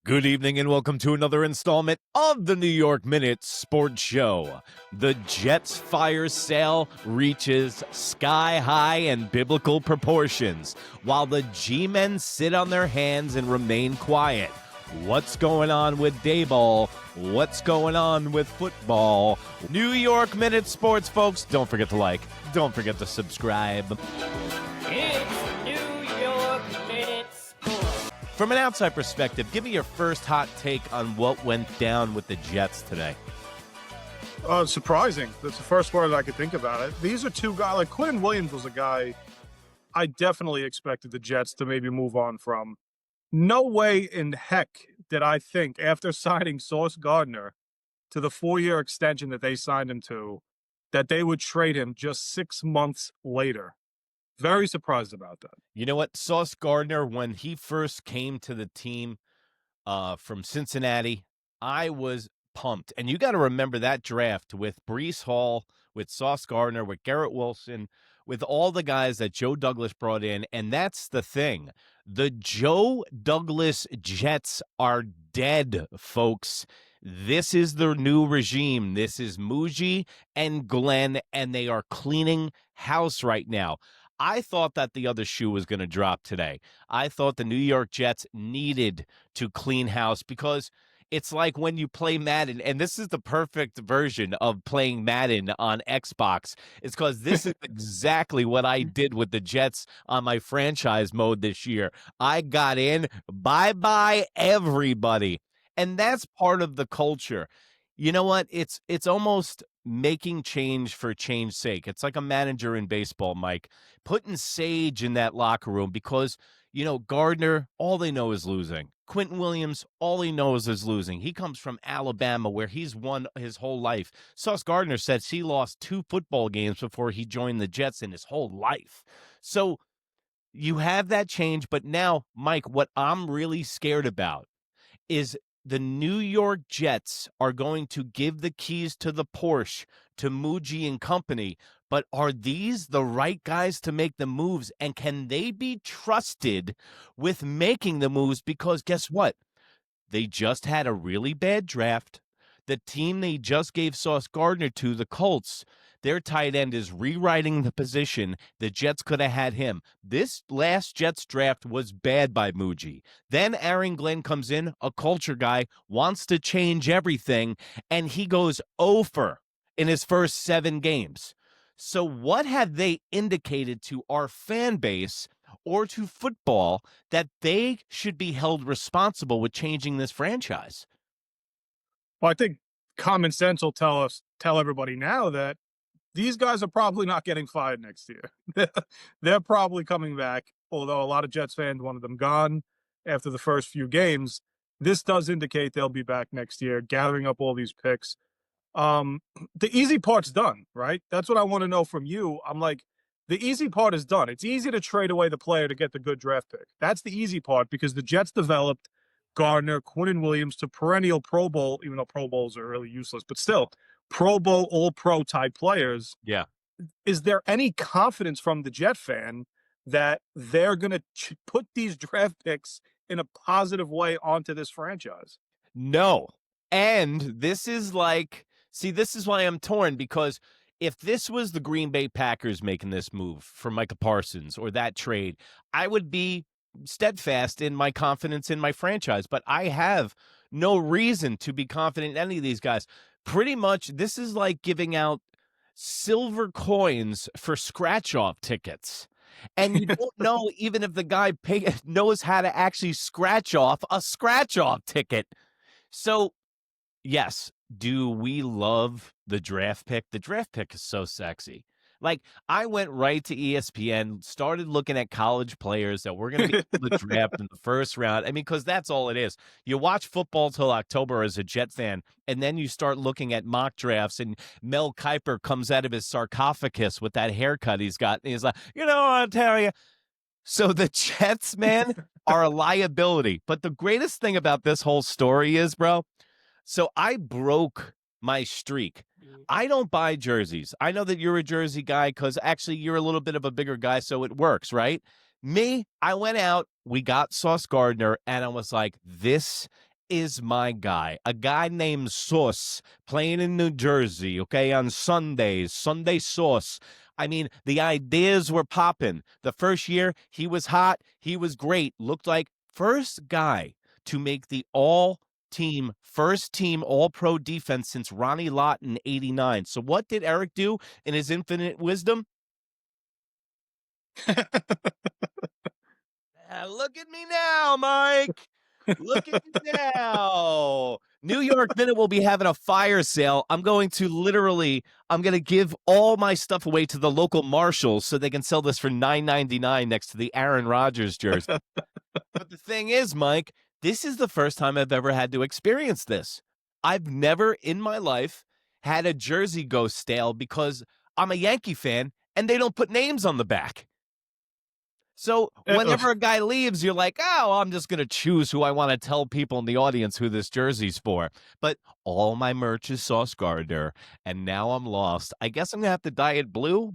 Good evening and welcome to another installment of the New York Minute Sports Show. The Jets fire sale reaches sky high and biblical proportions, while the G-men sit on their hands and remain quiet. What's going on with Dayball? What's going on with football? New York Minute Sports, folks. Don't forget to like. Don't forget to subscribe. It's New York Minute Sports. From an outside perspective, give me your first hot take on what went down with the Jets today. Surprising. That's the first word I could think about it. These are two guys, like Quinnen Williams was a guy I definitely expected the Jets to maybe move on from. No way in heck did I think after signing Sauce Gardner to the 4-year extension that they signed him to, that they would trade him just 6 months later. Very surprised about that. You know what? Sauce Gardner, when he first came to the team from Cincinnati, I was pumped. And you got to remember that draft with Breece Hall, with Sauce Gardner, with Garrett Wilson, with all the guys that Joe Douglas brought in. And that's the thing. The Joe Douglas Jets are dead, folks. This is the new regime. This is Muji and Glenn, and they are cleaning house right now. I thought that the other shoe was going to drop today. I thought the New York Jets needed to clean house because it's like when you play Madden, and this is the perfect version of playing Madden on Xbox. It's because this is exactly what I did with the Jets on my franchise mode this year. I got in, bye-bye everybody. And that's part of the culture. You know what? It's almost making change for change's sake. It's like a manager in baseball, Mike, putting sage in that locker room because, you know, Gardner, all they know is losing. Quinnen Williams, all he knows is losing. He comes from Alabama where he's won his whole life. Sauce Gardner says he lost 2 football games before he joined the Jets in his whole life. So you have that change. But now, Mike, what I'm really scared about is the New York Jets are going to give the keys to the Porsche to Muji and company. But are these the right guys to make the moves? And can they be trusted with making the moves? Because guess what? They just had a really bad draft. The team they just gave Sauce Gardner to, the Colts, their tight end is rewriting the position. The Jets could have had him. This last Jets draft was bad by Muji. Then Aaron Glenn comes in, a culture guy, wants to change everything, and he goes over in his first 7 games. So what have they indicated to our fan base or to football that they should be held responsible with changing this franchise? Well, I think common sense will tell everybody now that these guys are probably not getting fired next year. They're probably coming back, although a lot of Jets fans wanted them gone after the first few games. This does indicate they'll be back next year, gathering up all these picks. The easy part's done, right? That's what I want to know from you. I'm like, the easy part is done. It's easy to trade away the player to get the good draft pick. That's the easy part because the Jets developed Gardner, Quinnen Williams to perennial Pro Bowl, even though Pro Bowls are really useless, but still Pro Bowl, All-Pro type players. Yeah. Is there any confidence from the Jet fan that they're going to put these draft picks in a positive way onto this franchise? No. And this is like, see, this is why I'm torn, because if this was the Green Bay Packers making this move for Micah Parsons or that trade, I would be steadfast in my confidence in my franchise. But I have no reason to be confident in any of these guys. Pretty much, this is like giving out silver coins for scratch-off tickets. And you don't know even if the guy knows how to actually scratch off a scratch-off ticket. So, yes, do we love the draft pick? The draft pick is so sexy. Like, I went right to ESPN, started looking at college players that we're going to be able to draft in the first round. I mean, because that's all it is. You watch football till October as a Jet fan, and then you start looking at mock drafts, and Mel Kiper comes out of his sarcophagus with that haircut he's got, and he's like, you know, I'll tell you. So the Jets, man, are a liability. But the greatest thing about this whole story is, bro, so I broke my streak. I don't buy jerseys. I know that you're a jersey guy because actually you're a little bit of a bigger guy, so it works, right? Me, I went out, we got Sauce Gardner, and I was like, this is my guy? A guy named Sauce playing in New Jersey, okay, on Sundays, Sunday Sauce. I mean, the ideas were popping. The first year, he was hot. He was great. Looked like first guy to make the first team all pro defense since Ronnie Lott in 89. So what did Erik do in his infinite wisdom? Look at me now, Mike. Look at me now. New York Minute will be having a fire sale. I'm going to give all my stuff away to the local marshals so they can sell this for $9.99 next to the Aaron Rodgers jersey. But the thing is, Mike, this is the first time I've ever had to experience this. I've never in my life had a jersey go stale because I'm a Yankee fan and they don't put names on the back. So whenever a guy leaves, you're like, oh, I'm just going to choose who I want to tell people in the audience who this jersey's for. But all my merch is Sauce Gardner, and now I'm lost. I guess I'm going to have to dye it blue.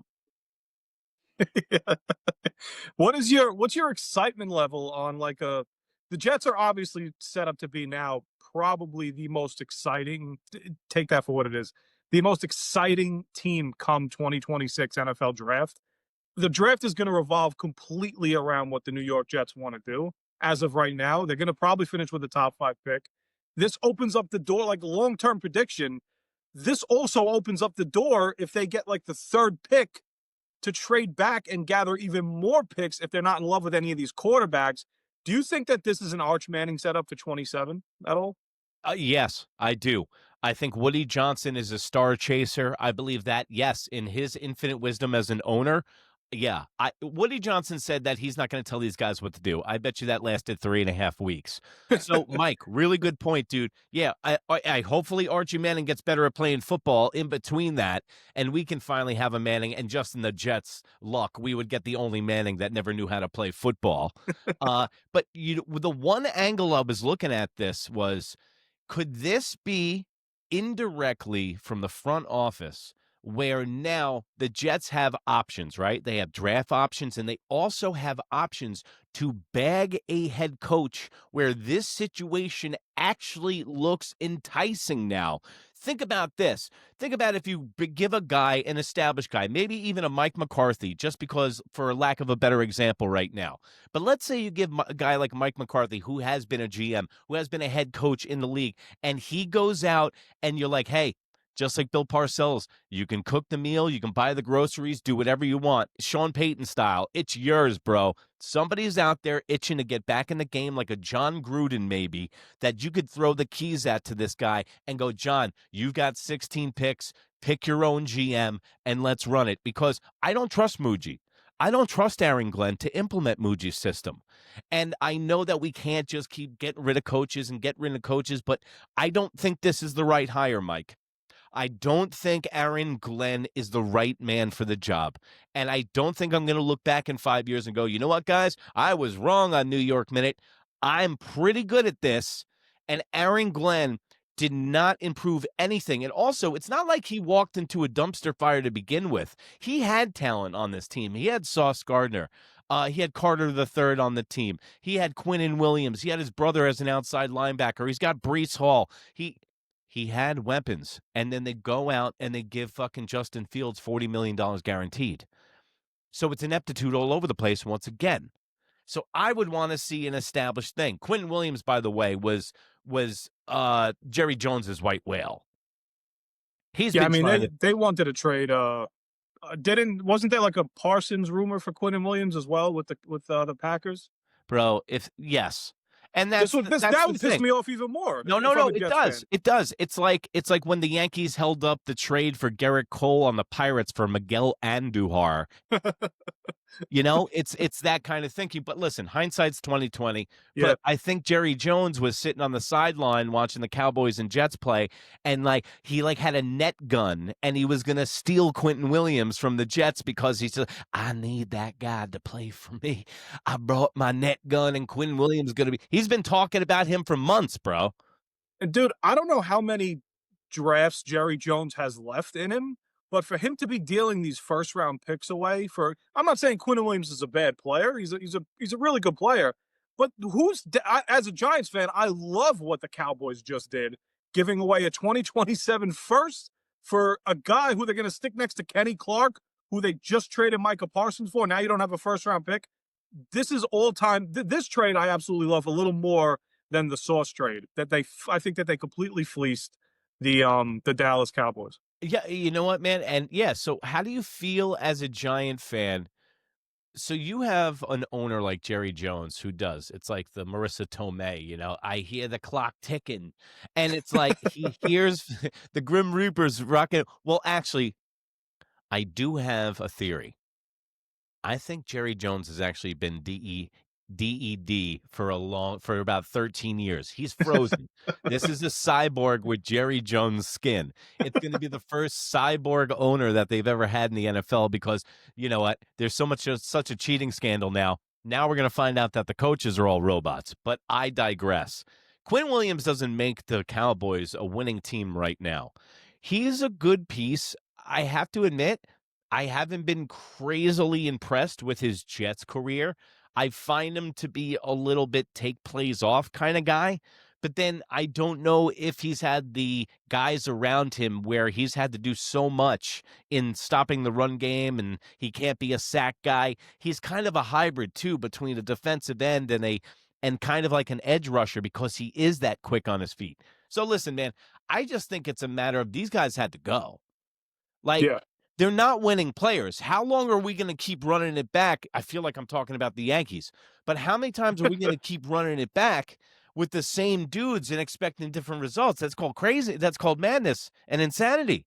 What's your excitement level on the Jets are obviously set up to be now probably the most exciting, take that for what it is, the most exciting team come 2026 NFL draft. The draft is going to revolve completely around what the New York Jets want to do. As of right now, they're going to probably finish with the top 5 pick. This opens up the door, like long-term prediction. This also opens up the door if they get the 3rd pick to trade back and gather even more picks if they're not in love with any of these quarterbacks. Do you think that this is an Arch Manning setup for 27 at all? Yes, I do. I think Woody Johnson is a star chaser. I believe that, yes, in his infinite wisdom as an owner. Yeah, Woody Johnson said that he's not going to tell these guys what to do. I bet you that lasted 3.5 weeks. So, Mike, really good point, dude. Yeah, I hopefully Archie Manning gets better at playing football in between that, and we can finally have a Manning. And just in the Jets' luck, we would get the only Manning that never knew how to play football. But the one angle I was looking at this was, could this be indirectly from the front office where now the Jets have options, right? They have draft options and they also have options to bag a head coach where this situation actually looks enticing now. Think about this. Think about if you give a guy, an established guy, maybe even a Mike McCarthy, just because, for lack of a better example right now. But let's say you give a guy like Mike McCarthy, who has been a GM, who has been a head coach in the league, and he goes out and you're like, hey, just like Bill Parcells, you can cook the meal, you can buy the groceries, do whatever you want. Sean Payton style. It's yours, bro. Somebody's out there itching to get back in the game, like a John Gruden maybe, that you could throw the keys at to this guy and go, John, you've got 16 picks, pick your own GM, and let's run it. Because I don't trust Muji. I don't trust Aaron Glenn to implement Muji's system. And I know that we can't just keep getting rid of coaches and get rid of coaches, but I don't think this is the right hire, Mike. I don't think Aaron Glenn is the right man for the job. And I don't think I'm going to look back in 5 years and go, you know what, guys? I was wrong on New York Minute. I'm pretty good at this. And Aaron Glenn did not improve anything. And also, it's not like he walked into a dumpster fire to begin with. He had talent on this team. He had Sauce Gardner. He had Carter III on the team. He had Quinnen Williams. He had his brother as an outside linebacker. He's got Breece Hall. He had weapons, and then they go out and they give fucking Justin Fields $40 million guaranteed. So it's ineptitude all over the place once again. So I would want to see an established thing. Quinnen Williams, by the way, was Jerry Jones's white whale. They wanted to trade. Wasn't there a Parsons rumor for Quinnen Williams as well with the Packers? Bro, yes. And that would piss me off even more. No, it does. Fan. It does. It's like when the Yankees held up the trade for Garrett Cole on the Pirates for Miguel Andujar. It's that kind of thinking. But listen, hindsight's 2020. Yeah. But I think Jerry Jones was sitting on the sideline watching the Cowboys and Jets play, and he had a net gun, and he was gonna steal Quinnen Williams from the Jets because he said, I need that guy to play for me. I brought my net gun, and Quinnen Williams is gonna be. He's been talking about him for months, bro. And dude, I don't know how many drafts Jerry Jones has left in him. But for him to be dealing these first-round picks away I'm not saying Quinnen Williams is a bad player. He's a really good player. But as a Giants fan, I love what the Cowboys just did, giving away a 2027 first for a guy who they're going to stick next to Kenny Clark, who they just traded Micah Parsons for. Now you don't have a first round pick. This is all time. This trade I absolutely love a little more than the Sauce trade. I think that they completely fleeced the Dallas Cowboys. Yeah, you know what, man? And yeah, so how do you feel as a Giant fan? So you have an owner like Jerry Jones who does. It's like the Marissa Tomei, I hear the clock ticking. And it's like he hears the Grim Reapers rocking. Well, actually, I do have a theory. I think Jerry Jones has actually been DED for about 13 years. He's frozen. This is a cyborg with Jerry Jones skin. It's going to be the first cyborg owner that they've ever had in the NFL because you know what? There's such a cheating scandal now. Now we're going to find out that the coaches are all robots. But I digress. Quinn Williams doesn't make the Cowboys a winning team right now. He's a good piece. I have to admit, I haven't been crazily impressed with his Jets career. I find him to be a little bit take plays off kind of guy, but then I don't know if he's had the guys around him where he's had to do so much in stopping the run game and he can't be a sack guy. He's kind of a hybrid too between a defensive end and kind of like an edge rusher because he is that quick on his feet. So listen, man, I just think it's a matter of these guys had to go. Like, Yeah. they're not winning players. How long are we going to keep running it back? I feel like I'm talking about the Yankees. But how many times are we going to keep running it back with the same dudes and expecting different results? That's called crazy. That's called madness and insanity.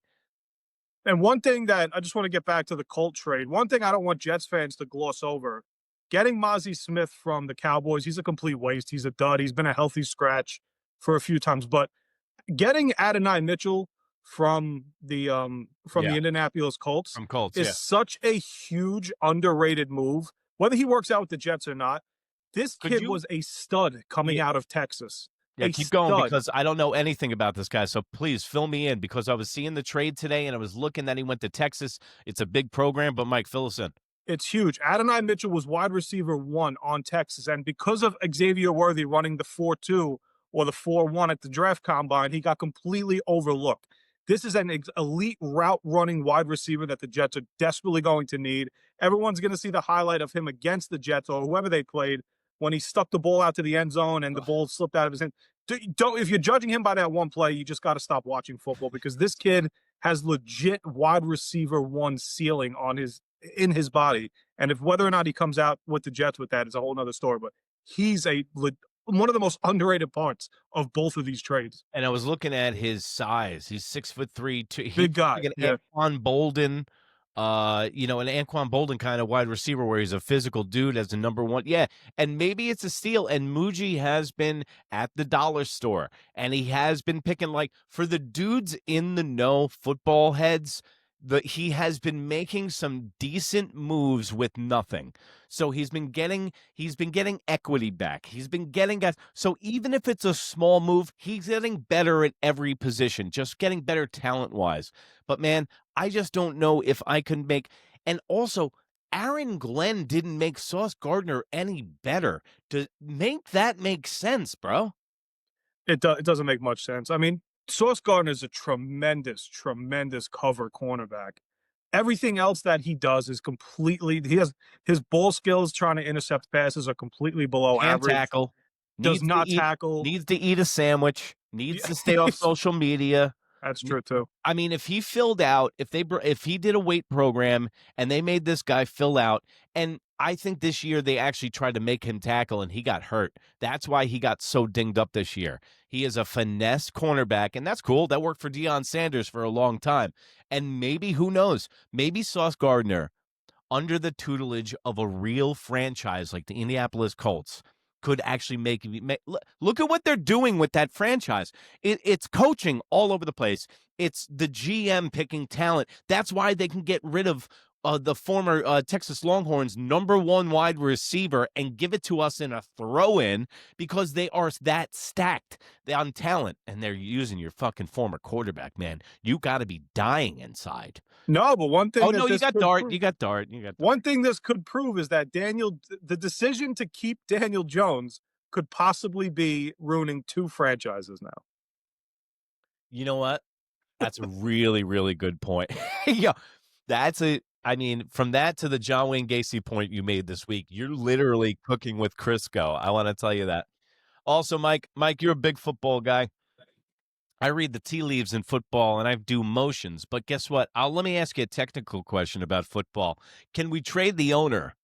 And one thing that I just want to get back to the Colt trade, one thing I don't want Jets fans to gloss over, getting Mozzie Smith from the Cowboys, he's a complete waste. He's a dud. He's been a healthy scratch for a few times. But getting Adonai Mitchell from the Indianapolis Colts From Colts, is such a huge underrated move. Whether he works out with the Jets or not, this kid was a stud coming out of Texas. Yeah, keep going because I don't know anything about this guy. So please fill me in because I was seeing the trade today and I was looking that he went to Texas. It's a big program, but Mike, fill us in. It's huge. Adonai Mitchell was wide receiver 1 on Texas, and because of Xavier Worthy running the 4.2 or the 4.1 at the draft combine, he got completely overlooked. This is an elite route running wide receiver that the Jets are desperately going to need. Everyone's going to see the highlight of him against the Jets or whoever they played when he stuck the ball out to the end zone and the ball slipped out of his hand. If you're judging him by that one play, you just got to stop watching football because this kid has legit wide receiver 1 ceiling in his body. And if whether or not he comes out with the Jets with that is a whole nother story. But he's one of the most underrated parts of both of these trades. And I was looking at his size. He's 6'3", Big guy. Like an Anquan Bolden, an Anquan Bolden kind of wide receiver where he's a physical dude as the number 1. Yeah, and maybe it's a steal. And Muji has been at the dollar store, and he has been picking, like, for the dudes in the know, football heads, he has been making some decent moves with nothing. So he's been getting equity back. He's been getting guys. So even if it's a small move, he's getting better at every position, just getting better talent-wise. But man, I just don't know if I can make. And also, Aaron Glenn didn't make Sauce Gardner any better. To make that make sense, bro. It doesn't make much sense. I mean, Sauce Gardner is a tremendous, tremendous cover cornerback. Everything else that he does is his ball skills trying to intercept passes are completely below average. Tackle. Does not tackle. Needs to eat a sandwich. Needs to stay off social media. That's true too. I mean, if he filled out, if he did a weight program and they made this guy fill out, and I think this year they actually tried to make him tackle and he got hurt. That's why he got so dinged up this year. He is a finesse cornerback, and that's cool. That worked for Deion Sanders for a long time. And maybe, who knows, maybe Sauce Gardner, under the tutelage of a real franchise like the Indianapolis Colts, could actually make look at what they're doing with that franchise. It's coaching all over the place. It's the GM picking talent. That's why they can get rid of the former Texas Longhorns #1 wide receiver and give it to us in a throw-in because they are that stacked on talent, and they're using your fucking former quarterback, man. You got to be dying inside. No, but one thing Oh, that no, you this got could Dart. prove, You got Dart. You got Dart. one thing this could prove is that the decision to keep Daniel Jones could possibly be ruining 2 franchises now. You know what? That's a really, really good point. Yeah, I mean, from that to the John Wayne Gacy point you made this week, you're literally cooking with Crisco. I want to tell you that. Also, Mike, you're a big football guy. I read the tea leaves in football and I do motions, but guess what? Let me ask you a technical question about football. Can we trade the owner?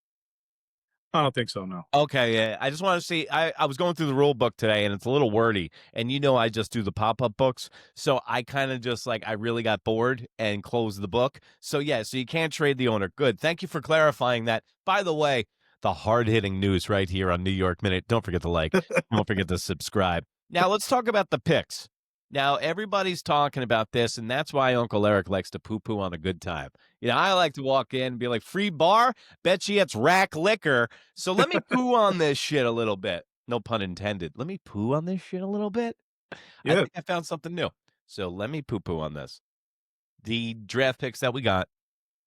I don't think so, no. Okay, yeah. I just want to see. I was going through the rule book today, and it's a little wordy. And I just do the pop-up books, so I kind of just I really got bored and closed the book. So yeah, so you can't trade the owner. Good. Thank you for clarifying that. By the way, the hard-hitting news right here on New York Minute. Don't forget to like. Don't forget to subscribe. Now let's talk about the picks. Now everybody's talking about this, and that's why Uncle Erik likes to poo-poo on a good time. I like to walk in and be like, free bar? Bet you it's rack liquor. So let me poo on this shit a little bit. No pun intended. Let me poo on this shit a little bit. I Yeah. think I found something new. So let me poo-poo on this. The draft picks that we got,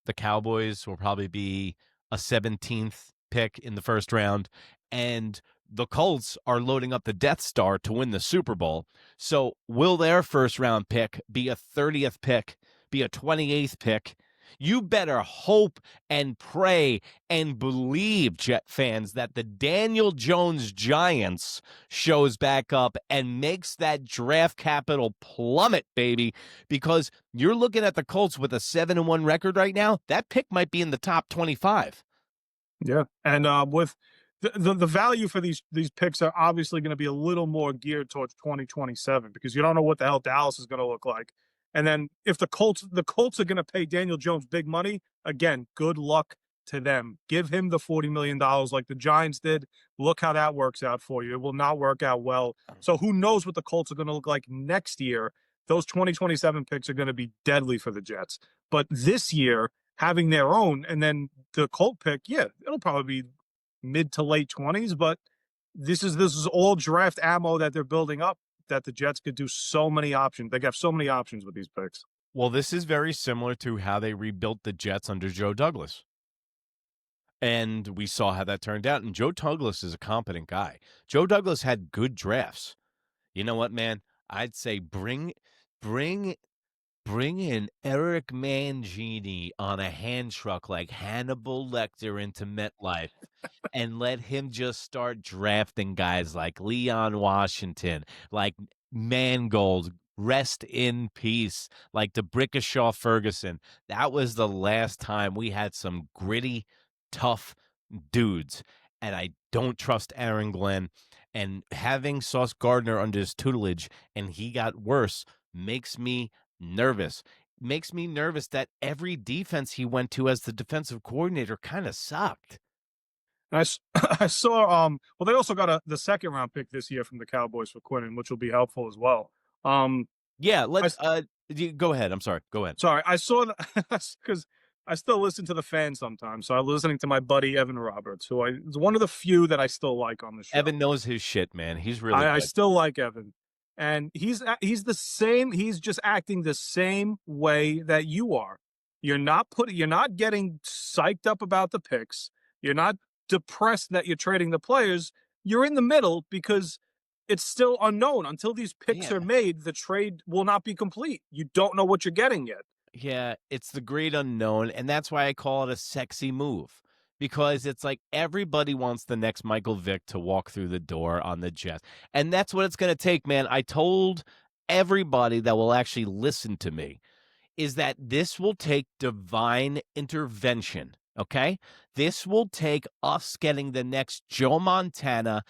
the Cowboys will probably be a 17th pick in the first round, and the Colts are loading up the Death Star to win the Super Bowl. So will their first round pick be a 30th pick, be a 28th pick? You better hope and pray and believe, Jet fans, that the Daniel Jones Giants shows back up and makes that draft capital plummet, baby, because you're looking at the Colts with a 7-1 record right now. That pick might be in the top 25. Yeah, and with the value for these picks are obviously going to be a little more geared towards 2027 because you don't know what the hell Dallas is going to look like. And then if the Colts are going to pay Daniel Jones big money, again, good luck to them. Give him the $40 million like the Giants did. Look how that works out for you. It will not work out well. So who knows what the Colts are going to look like next year? Those 2027 picks are going to be deadly for the Jets. But this year, having their own, and then the Colt pick, yeah, it'll probably be mid to late 20s, but this is all draft ammo that they're building up that the Jets could do so many options. They have so many options with these picks. Well, this is very similar to how they rebuilt the Jets under Joe Douglas. And we saw how that turned out. And Joe Douglas is a competent guy. Joe Douglas had good drafts. You know what, man? I'd say bring in Eric Mangini on a hand truck like Hannibal Lecter into MetLife and let him just start drafting guys like Leon Washington, like Mangold, rest in peace, like DeBrickashaw Ferguson. That was the last time we had some gritty, tough dudes. And I don't trust Aaron Glenn. And having Sauce Gardner under his tutelage and he got worse makes me nervous. Makes me nervous that every defense he went to as the defensive coordinator kind of sucked. And I saw well, they also got the second round pick this year from the Cowboys for Quinnen, which will be helpful as well. Yeah, let's go ahead. I'm sorry. Go ahead. Sorry, I saw that because I still listen to the fans sometimes. So I'm listening to my buddy Evan Roberts, who is one of the few that I still like on the show. Evan knows his shit, man. He's really good. I still like Evan. And he's the same. He's just acting the same way that you are. You're not getting psyched up about the picks. You're not depressed that you're trading the players. You're in the middle because it's still unknown. Until these picks are made, the trade will not be complete. You don't know what you're getting yet. Yeah, it's the great unknown, and that's why I call it a sexy move. Because it's like everybody wants the next Michael Vick to walk through the door on the Jets. And that's what it's going to take, man. I told everybody that will actually listen to me is that this will take divine intervention, okay? This will take us getting the next Joe Montana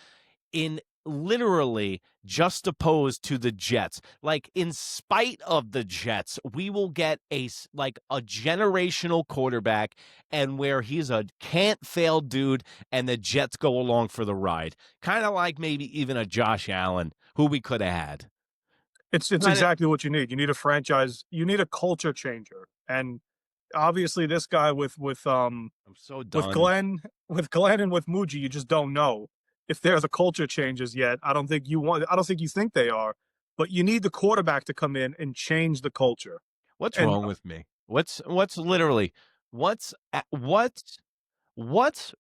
in literally just opposed to the Jets. Like, in spite of the Jets, we will get a generational quarterback and where he's a can't-fail dude and the Jets go along for the ride. Kind of like maybe even a Josh Allen, who we could have had. It's exactly what you need. You need a franchise. You need a culture changer. And Obviously, this guy I'm so done. With Glenn and with Muji, you just don't know if there's a culture changes yet. I don't think you think they are, but you need the quarterback to come in and change the culture. What's And wrong with me? What's literally what's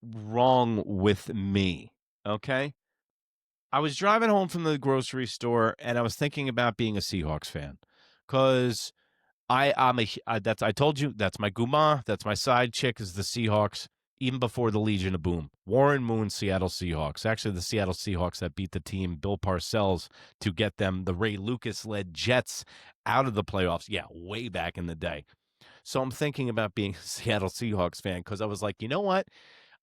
wrong with me? Okay? I was driving home from the grocery store and I was thinking about being a Seahawks fan cuz I told you that's my guma, that's my side chick is the Seahawks even before the Legion of Boom. Warren Moon Seattle Seahawks. Actually the Seattle Seahawks that beat the team Bill Parcells to get them the Ray Lucas led Jets out of the playoffs. Yeah, way back in the day. So I'm thinking about being a Seattle Seahawks fan because I was like, you know what?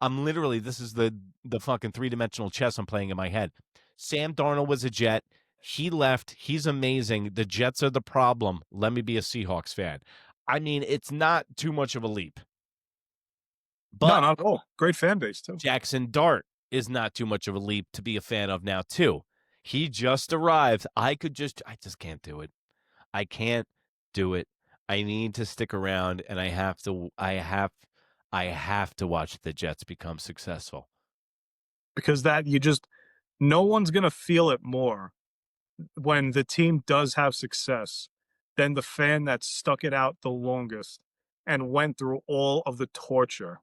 I'm literally this is the fucking three-dimensional chess I'm playing in my head. Sam Darnold was a Jet. He left. He's amazing. The Jets are the problem. Let me be a Seahawks fan. I mean, it's not too much of a leap. no, But not at all. Great fan base too. Jackson Dart is not too much of a leap to be a fan of now, too. He just arrived. I just can't do it. I can't do it. I need to stick around and I have to watch the Jets become successful. Because no one's gonna feel it more when the team does have success than the fan that stuck it out the longest and went through all of the torture.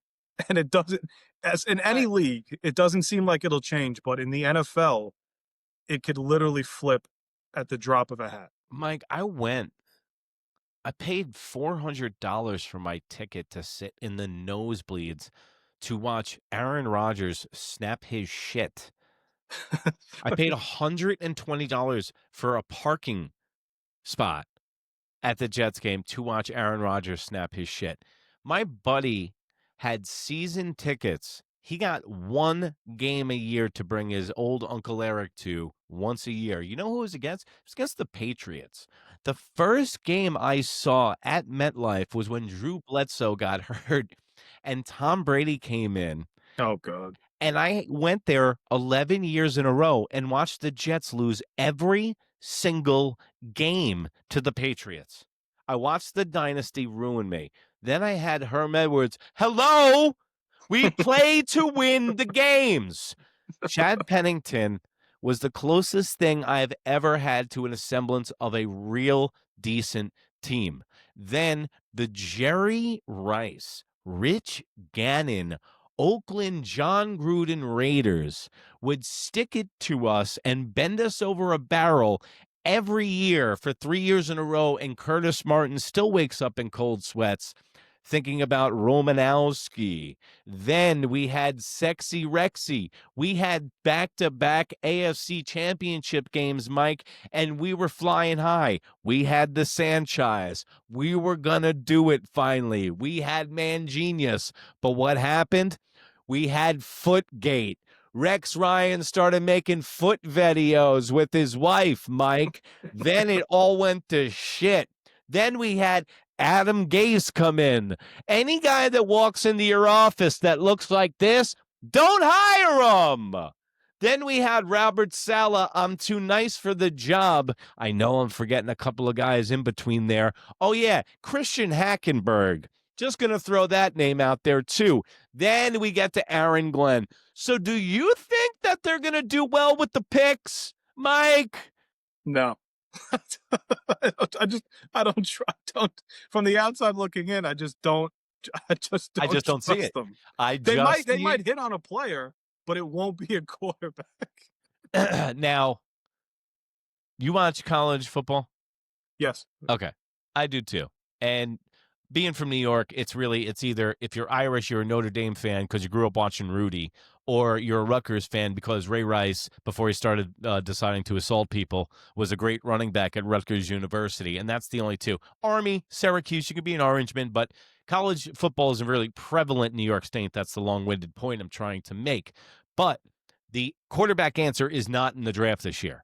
And it doesn't, as in any league, it doesn't seem like it'll change, but in the NFL, it could literally flip at the drop of a hat. Mike, I paid $400 for my ticket to sit in the nosebleeds to watch Aaron Rodgers snap his shit. I paid $120 for a parking spot at the Jets game to watch Aaron Rodgers snap his shit. My buddy had season tickets. He got one game a year to bring his old Uncle Erik to once a year. You know who it was against? It was against the Patriots. The first game I saw at MetLife was when Drew Bledsoe got hurt and Tom Brady came in. Oh, God. And I went there 11 years in a row and watched the Jets lose every single game to the Patriots. I watched the dynasty ruin me. Then I had Herm Edwards. Hello! We play to win the games. Chad Pennington was the closest thing I've ever had to an semblance of a real decent team. Then the Jerry Rice, Rich Gannon, Oakland John Gruden Raiders would stick it to us and bend us over a barrel every year for 3 years in a row, and Curtis Martin still wakes up in cold sweats thinking about Romanowski. Then we had Sexy Rexy. We had back-to-back AFC championship games, Mike, and we were flying high. We had the Sanchez. We were going to do it finally. We had Man Genius. But what happened? We had Footgate. Rex Ryan started making foot videos with his wife, Mike. Then it all went to shit. Then we had Adam Gase come in. Any guy that walks into your office that looks like this, don't hire him. Then we had Robert Saleh. I'm too nice for the job. I know I'm forgetting a couple of guys in between there. Oh, yeah, Christian Hackenberg. Just going to throw that name out there, too. Then we get to Aaron Glenn. So do you think that they're going to do well with the picks, Mike? No. I don't try. Don't from the outside looking in. I just don't see it. Them. They might hit on a player, but it won't be a quarterback. Now, you watch college football? Yes. Okay, I do too. And being from New York, it's either if you're Irish, you're a Notre Dame fan because you grew up watching Rudy, or you're a Rutgers fan because Ray Rice, before he started deciding to assault people, was a great running back at Rutgers University, and that's the only two. Army, Syracuse, you could be an Orangeman, but college football isn't really prevalent in New York State. That's the long-winded point I'm trying to make. But the quarterback answer is not in the draft this year.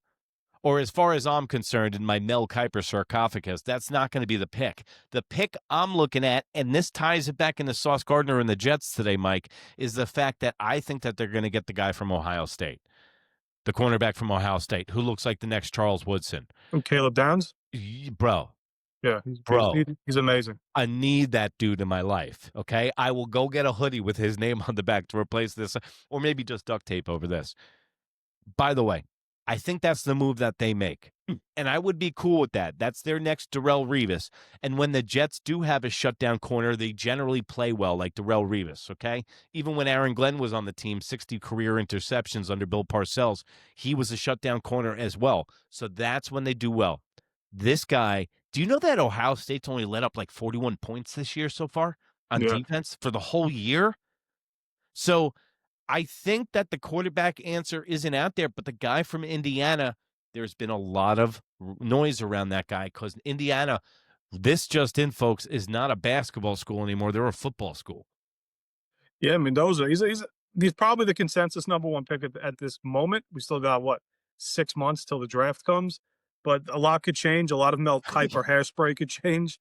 Or as far as I'm concerned, in my Mel Kiper sarcophagus, that's not going to be the pick. The pick I'm looking at, and this ties it back into Sauce Gardner and the Jets today, Mike, is the fact that I think that they're going to get the guy from Ohio State, the cornerback from Ohio State, who looks like the next Charles Woodson. From Caleb Downs? Bro, Yeah, Bro, he's amazing. I need that dude in my life, okay? I will go get a hoodie with his name on the back to replace this, or maybe just duct tape over this. By the way, I think that's the move that they make. And I would be cool with that. That's their next Darrelle Revis. And when the Jets do have a shutdown corner, they generally play well, like Darrelle Revis, okay? Even when Aaron Glenn was on the team, 60 career interceptions under Bill Parcells, he was a shutdown corner as well. So that's when they do well. This guy, do you know that Ohio State's only let up like 41 points this year so far on Yeah. defense for the whole year? So I think that the quarterback answer isn't out there, but the guy from Indiana, there's been a lot of noise around that guy because Indiana, this just in, folks, is not a basketball school anymore. They're a football school. Yeah, I mean, he's probably the consensus number one pick at this moment. We still got what, 6 months till the draft comes, but a lot could change. A lot of Mel Kiper hairspray could change.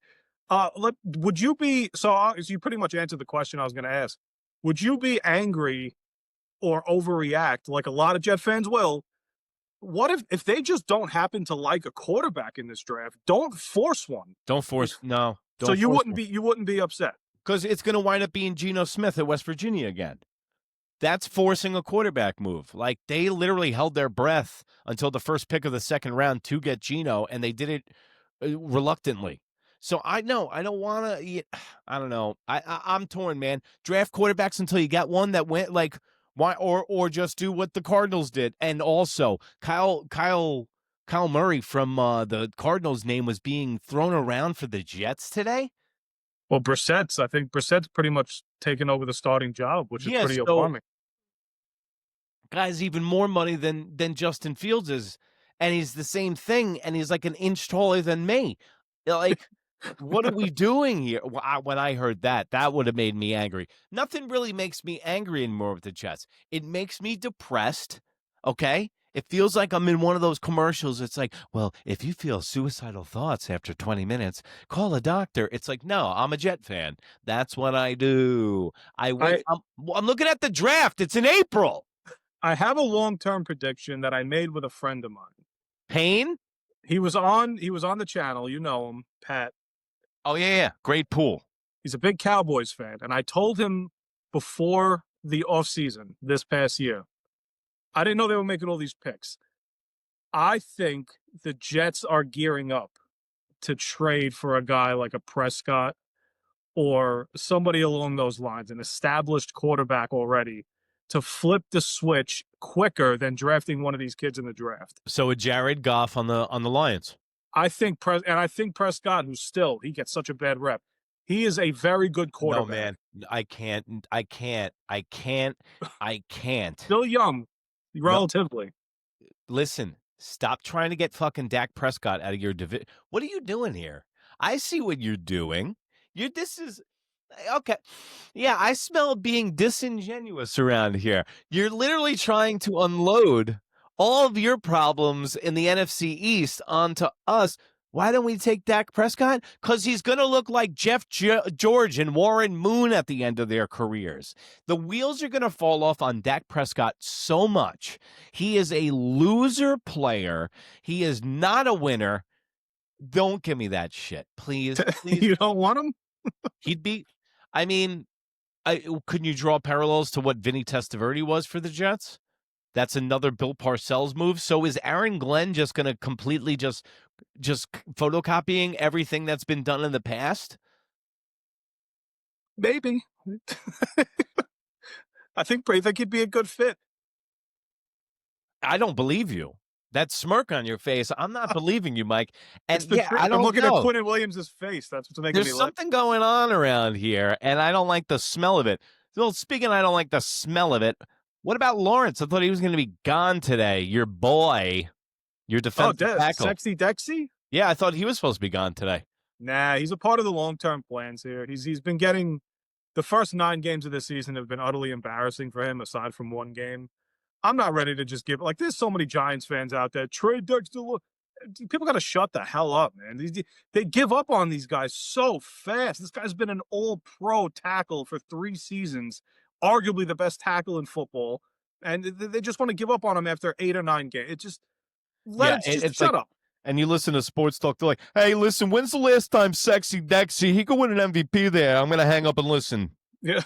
Would you be so? You pretty much answered the question I was going to ask. Would you be angry or overreact like a lot of Jet fans will? What if they just don't happen to like a quarterback in this draft? Don't force one. Don't force, no. So you wouldn't be upset. Because it's going to wind up being Geno Smith at West Virginia again. That's forcing a quarterback move. Like, they literally held their breath until the first pick of the second round to get Geno, and they did it reluctantly. So I don't want to. I don't know. I'm torn, man. Draft quarterbacks until you got one that went like why, or just do what the Cardinals did. And also, Kyle Murray from the Cardinals' name was being thrown around for the Jets today. Well, I think Brissett's pretty much taken over the starting job, which is pretty alarming. Guy's even more money than Justin Fields is, and he's the same thing, and he's like an inch taller than me. Like, what are we doing here? When I heard that would have made me angry. Nothing really makes me angry anymore with the Jets. It makes me depressed, okay? It feels like I'm in one of those commercials. It's like, well, if you feel suicidal thoughts after 20 minutes, call a doctor. It's like, no, I'm a Jet fan. That's what I do. I'm looking at the draft. It's in April. I have a long-term prediction that I made with a friend of mine. Payne? He was on the channel. You know him, Pat. Oh, yeah. Great pool. He's a big Cowboys fan. And I told him before the offseason this past year, I didn't know they were making all these picks. I think the Jets are gearing up to trade for a guy like a Prescott or somebody along those lines, an established quarterback already, to flip the switch quicker than drafting one of these kids in the draft. So a Jared Goff on the Lions. I think Prescott, he gets such a bad rep. He is a very good quarterback. No, man, I can't. Still young, relatively. No. Listen, stop trying to get fucking Dak Prescott out of your division. What are you doing here? I see what you're doing. This is okay. Yeah, I smell being disingenuous around here. You're literally trying to unload all of your problems in the NFC East onto us. Why don't we take Dak Prescott? Because he's going to look like Jeff George and Warren Moon at the end of their careers. The wheels are going to fall off on Dak Prescott so much. He is a loser player. He is not a winner. Don't give me that shit, please. You don't want him? He'd be, I mean, couldn't you draw parallels to what Vinny Testaverde was for the Jets? That's another Bill Parcells move. So is Aaron Glenn just going to completely just photocopying everything that's been done in the past? Maybe. I think he'd be a good fit. I don't believe you. That smirk on your face, I'm not believing you, Mike. And yeah, I'm looking at Quinnen Williams' face. That's what's making me There's something going on around here, and I don't like the smell of it. Well, speaking, I don't like the smell of it. What about Lawrence? I thought he was going to be gone today. Your boy, your defensive tackle. Sexy Dexy? Yeah, I thought he was supposed to be gone today. Nah, he's a part of the long-term plans here. He's been getting the first 9 games of this season have been utterly embarrassing for him, aside from one game. I'm not ready to just give there's so many Giants fans out there. Trade Dexter. People got to shut the hell up, man. They give up on these guys so fast. This guy's been an all-pro tackle for 3 seasons, arguably the best tackle in football, and they just want to give up on him after 8 or 9 games. It's just shut up. And you listen to sports talk, they're like, hey, listen, when's the last time Sexy Dexy, he could win an MVP there? I'm going to hang up and listen. Yeah.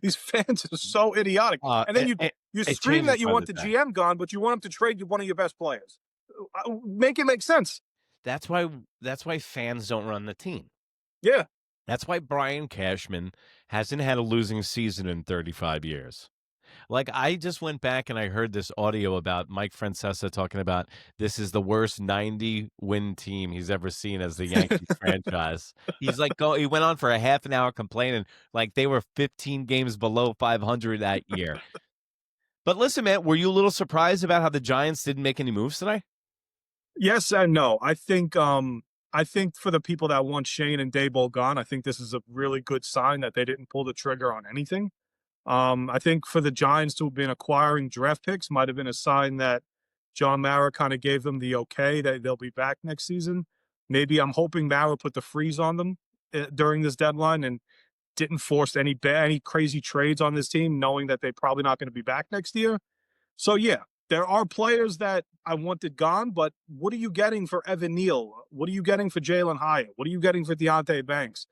These fans are so idiotic. And then you it scream changes that you by want the the day. GM gone, but you want him to trade one of your best players. Make it make sense. That's why fans don't run the team. Yeah. That's why Brian Cashman hasn't had a losing season in 35 years. Like, I just went back and I heard this audio about Mike Francesa talking about this is the worst 90-win team he's ever seen as the Yankees franchise. He's like, he went on for a half an hour complaining like they were 15 games below 500 that year. But listen, man, were you a little surprised about how the Giants didn't make any moves today? Yes and no. I think for the people that want Shane and Daboll gone, I think this is a really good sign that they didn't pull the trigger on anything. I think for the Giants to have been acquiring draft picks might have been a sign that John Mara kind of gave them the okay that they'll be back next season. Maybe I'm hoping Mara put the freeze on them during this deadline and didn't force any crazy trades on this team, knowing that they're probably not going to be back next year. So yeah, there are players that I wanted gone, but what are you getting for Evan Neal? What are you getting for Jalen Hyatt? What are you getting for Deontay Banks?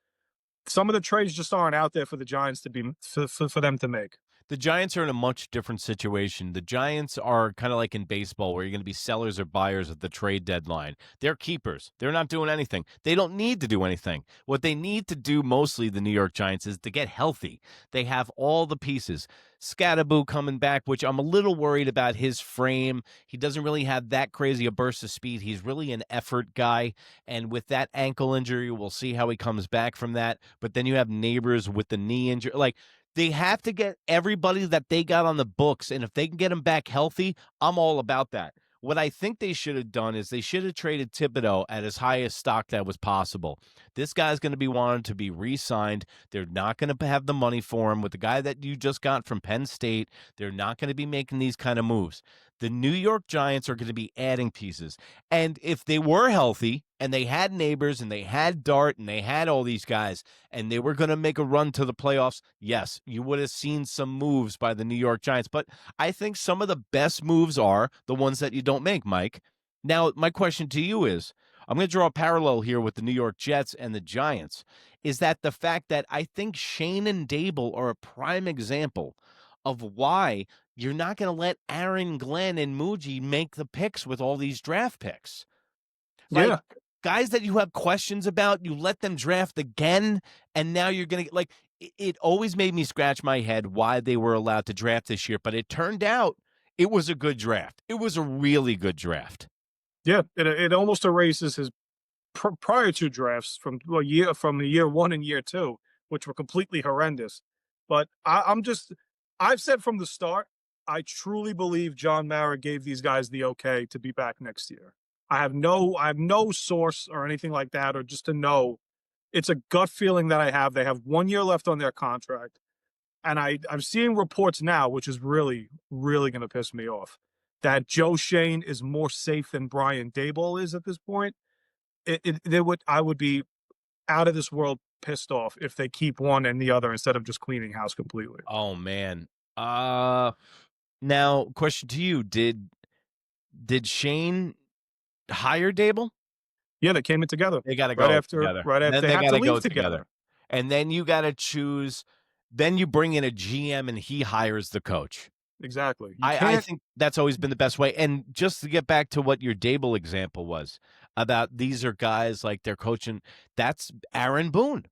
Some of the trades just aren't out there for the Giants to be for them to make. The Giants are in a much different situation. The Giants are kind of like in baseball where you're going to be sellers or buyers at the trade deadline. They're keepers. They're not doing anything. They don't need to do anything. What they need to do mostly, the New York Giants, is to get healthy. They have all the pieces. Scatterboo coming back, which I'm a little worried about his frame. He doesn't really have that crazy a burst of speed. He's really an effort guy. And with that ankle injury, we'll see how he comes back from that. But then you have Neighbors with the knee injury. Like, they have to get everybody that they got on the books, and if they can get them back healthy, I'm all about that. What I think they should have done is they should have traded Thibodeau at his highest stock that was possible. This guy's going to be wanted to be re-signed. They're not going to have the money for him. With the guy that you just got from Penn State, they're not going to be making these kind of moves. The New York Giants are going to be adding pieces. And if they were healthy and they had Neighbors and they had Dart and they had all these guys and they were going to make a run to the playoffs, yes, you would have seen some moves by the New York Giants. But I think some of the best moves are the ones that you don't make, Mike. Now, my question to you is, I'm going to draw a parallel here with the New York Jets and the Giants, is that the fact that I think Shane and Daboll are a prime example of why you're not going to let Aaron Glenn and Muji make the picks with all these draft picks. Like, Yeah. guys that you have questions about, you let them draft again, and now you're going to, like, it always made me scratch my head why they were allowed to draft this year, but it turned out it was a good draft. It was a really good draft. Yeah, it almost erases his prior two drafts from the year one and year two, which were completely horrendous. But I've said from the start, I truly believe John Mara gave these guys the okay to be back next year. I have no source or anything like that, or just to know. It's a gut feeling that I have. They have 1 year left on their contract. And I'm seeing reports now, which is really, really going to piss me off, that Joe Shane is more safe than Brian Daboll is at this point. I would be out of this world pissed off if they keep one and the other instead of just cleaning house completely. Oh, man. Now, question to you. Did Shane hire Daboll? Yeah, they came in together. They got to go together. Right after they had got to to leave go together. And then you got to choose. Then you bring in a GM and he hires the coach. Exactly. I think that's always been the best way. And just to get back to what your Daboll example was about, these are guys like they're coaching. That's Aaron Boone.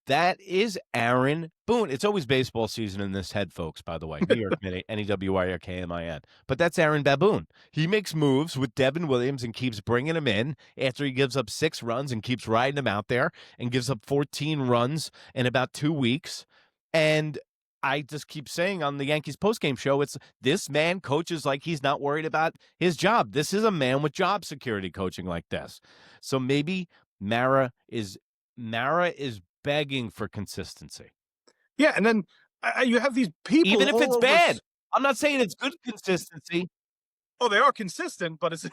That is Aaron Boone. It's always baseball season in this head, folks, by the way. New York Minute, NEWYRKMIN. But that's Aaron Baboon. He makes moves with Devin Williams and keeps bringing him in after he gives up 6 runs and keeps riding him out there and gives up 14 runs in about 2 weeks. And I just keep saying on the Yankees postgame show, it's this man coaches like he's not worried about his job. This is a man with job security coaching like this. So maybe Mara is begging for consistency. Yeah, and then you have these people. Even if it's bad. I'm not saying it's good consistency. Oh, they are consistent, but it's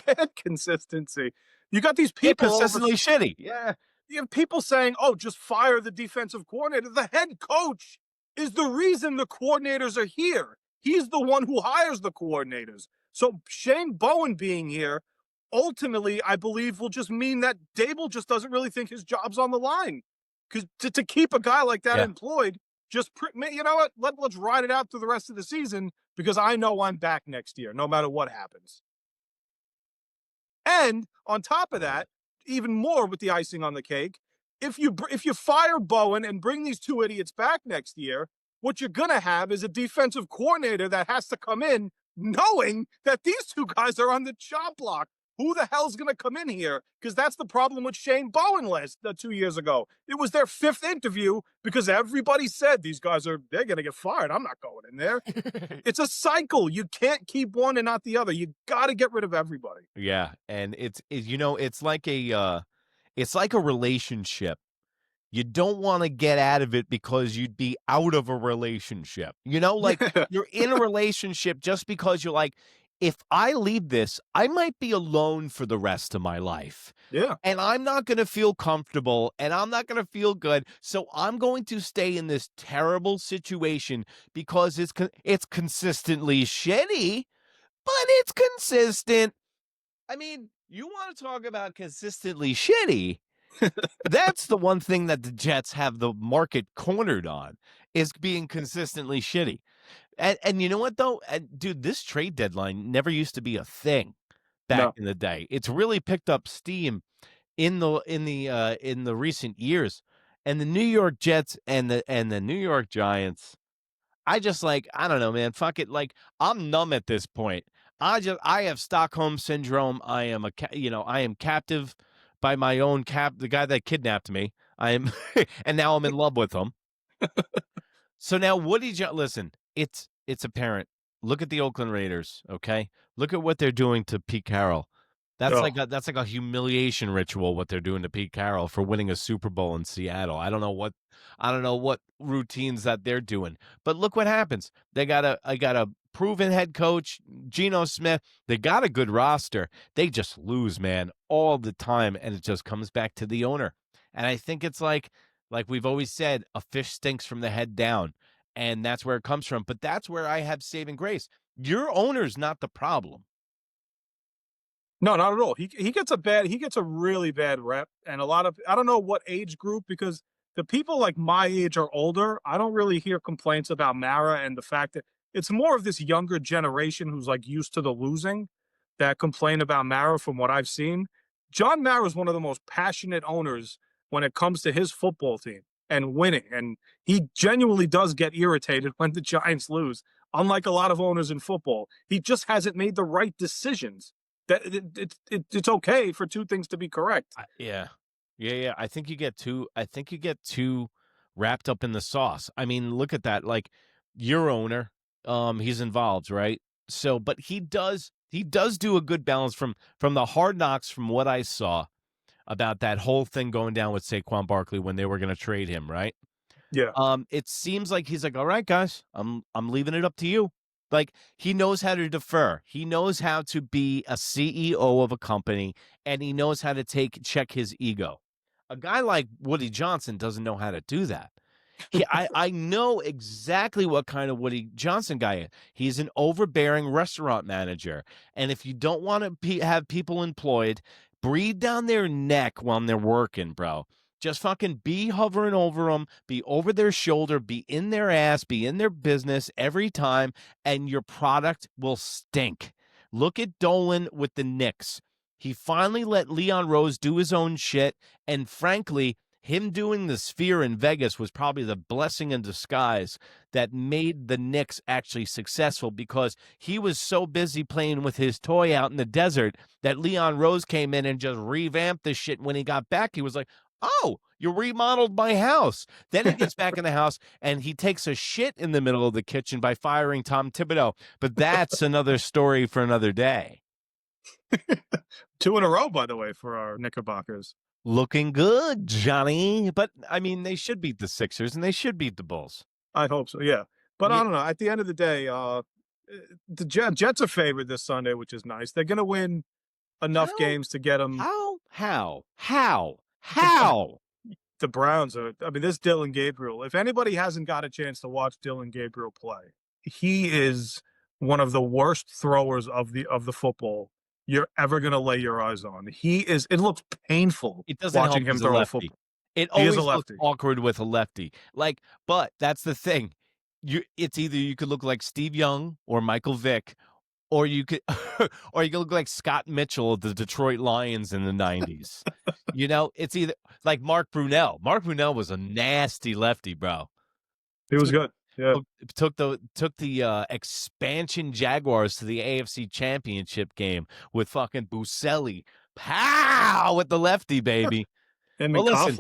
bad consistency. You got these people consistently shitty. Yeah. You have people saying, oh, just fire the defensive coordinator. The head coach is the reason the coordinators are here. He's the one who hires the coordinators. So Shane Bowen being here ultimately, I believe, will just mean that Dable just doesn't really think his job's on the line. Because to keep a guy like that Yeah. employed, you know what? Let's ride it out through the rest of the season because I know I'm back next year, no matter what happens. And on top of that, even more with the icing on the cake, if you fire Bowen and bring these two idiots back next year, what you're gonna have is a defensive coordinator that has to come in knowing that these two guys are on the chop block. Who the hell's gonna come in here? Because that's the problem with Shane Bowen 2 years ago. It was their 5th interview because everybody said they're gonna get fired. I'm not going in there. It's a cycle. You can't keep one and not the other. You got to get rid of everybody. Yeah, and it's like a relationship. You don't wanna get out of it because you'd be out of a relationship. Like, you're in a relationship just because you're like, "If I leave this, I might be alone for the rest of my life, Yeah. and I'm not gonna feel comfortable, and I'm not gonna feel good, so I'm going to stay in this terrible situation because it's consistently shitty, but it's consistent." I mean, you wanna talk about consistently shitty. That's the one thing that the Jets have the market cornered on, is being consistently shitty. And you know what, though? Dude, this trade deadline never used to be a thing back No. in the day. It's really picked up steam in the recent years. And the New York Jets and the New York Giants, I don't know, man. Fuck it. Like, I'm numb at this point. I have Stockholm syndrome. I am captive by my own the guy that kidnapped me. I am, and now I'm in love with him. So now listen, it's apparent. Look at the Oakland Raiders, okay? Look at what they're doing to Pete Carroll. That's Oh. like a humiliation ritual what they're doing to Pete Carroll for winning a Super Bowl in Seattle. I don't know what routines that they're doing. But look what happens. I got a proven head coach, Geno Smith. They got a good roster. They just lose, man, all the time, and it just comes back to the owner. And I think it's like we've always said, a fish stinks from the head down, and that's where it comes from. But that's where I have saving grace. Your owner's not the problem. No, not at all. He gets a really bad rep, and I don't know what age group, because the people like my age or older, I don't really hear complaints about Mara, and the fact that it's more of this younger generation who's like used to the losing that complain about Mara from what I've seen. John Mara is one of the most passionate owners when it comes to his football team and winning, and he genuinely does get irritated when the Giants lose. Unlike a lot of owners in football, he just hasn't made the right decisions. That it's okay for two things to be correct. Yeah. Yeah. I think you get too wrapped up in the sauce. I mean, look at that. Like, your owner, he's involved, right? So, but he does do a good balance from the Hard Knocks, from what I saw about that whole thing going down with Saquon Barkley when they were going to trade him, right? Yeah. It seems like he's like, "All right, guys, I'm leaving it up to you." Like, he knows how to defer. He knows how to be a CEO of a company, and he knows how to check his ego. A guy like Woody Johnson doesn't know how to do that. I know exactly what kind of Woody Johnson guy is. He's an overbearing restaurant manager, and if you don't want to have people employed, breathe down their neck while they're working, bro. Just fucking be hovering over them, be over their shoulder, be in their ass, be in their business every time, and your product will stink. Look at Dolan with the Knicks. He finally let Leon Rose do his own shit, and frankly, him doing the Sphere in Vegas was probably the blessing in disguise that made the Knicks actually successful, because he was so busy playing with his toy out in the desert that Leon Rose came in and just revamped the shit. When he got back, he was like, "Oh, you remodeled my house." Then he gets back in the house and he takes a shit in the middle of the kitchen by firing Tom Thibodeau. But that's another story for another day. 2 in a row, by the way, for our Knickerbockers. Looking good, Johnny. But I mean, they should beat the Sixers and they should beat the Bulls. I hope so, yeah. But Yeah. I don't know. At the end of the day, the Jets are favored this Sunday, which is nice. They're gonna win enough How? games to get them. How? The Browns are. I mean, this Dylan Gabriel. If anybody hasn't got a chance to watch Dylan Gabriel play, he is one of the worst throwers of the football you're ever going to lay your eyes on. It looks painful It doesn't help watching him he's a throw a lefty. football. It He is always a looks lefty. awkward with a lefty. Like, but that's the thing. It's either you could look like Steve Young or Michael Vick, or you could or you could look like Scott Mitchell of the Detroit Lions in the 90s. It's either like Mark Brunell. Mark Brunell was a nasty lefty, bro. He was good. Yeah. Took the expansion Jaguars to the AFC Championship game with fucking Buscelli. Pow with the lefty, baby. And Well, listen,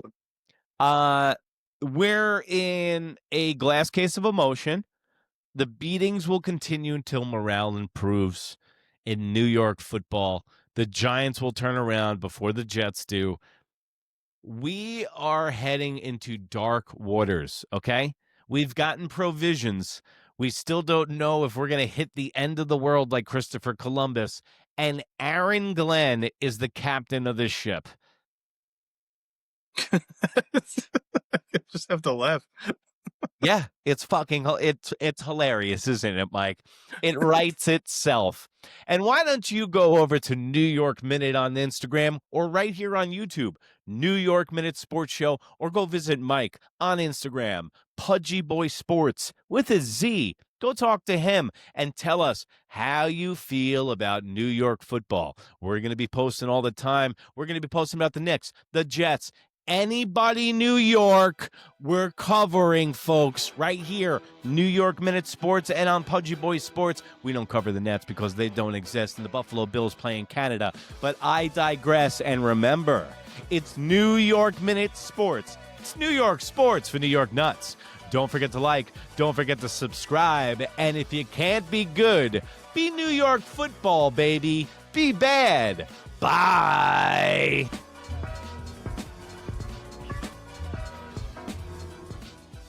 Coughlin. we're in a glass case of emotion. The beatings will continue until morale improves in New York football. The Giants will turn around before the Jets do. We are heading into dark waters, okay? We've gotten provisions. We still don't know if we're going to hit the end of the world like Christopher Columbus. And Aaron Glenn is the captain of this ship. Just have to laugh. Yeah, it's hilarious, isn't it, Mike? It writes itself. And why don't you go over to New York Minute on Instagram or right here on YouTube, New York Minute Sports Show, or go visit Mike on Instagram, Pudgy Boy Sports with a Z. Go talk to him and tell us how you feel about New York football. We're going to be posting all the time. We're going to be posting about the Knicks, the Jets, anybody New York, we're covering, folks, right here, New York Minute Sports and on Pudgy Boy Sports. We don't cover the Nets because they don't exist, and the Buffalo Bills play in Canada. But I digress, and remember, it's New York Minute Sports. It's New York sports for New York nuts. Don't forget to like, don't forget to subscribe, and if you can't be good, be New York football, baby. Be bad. Bye.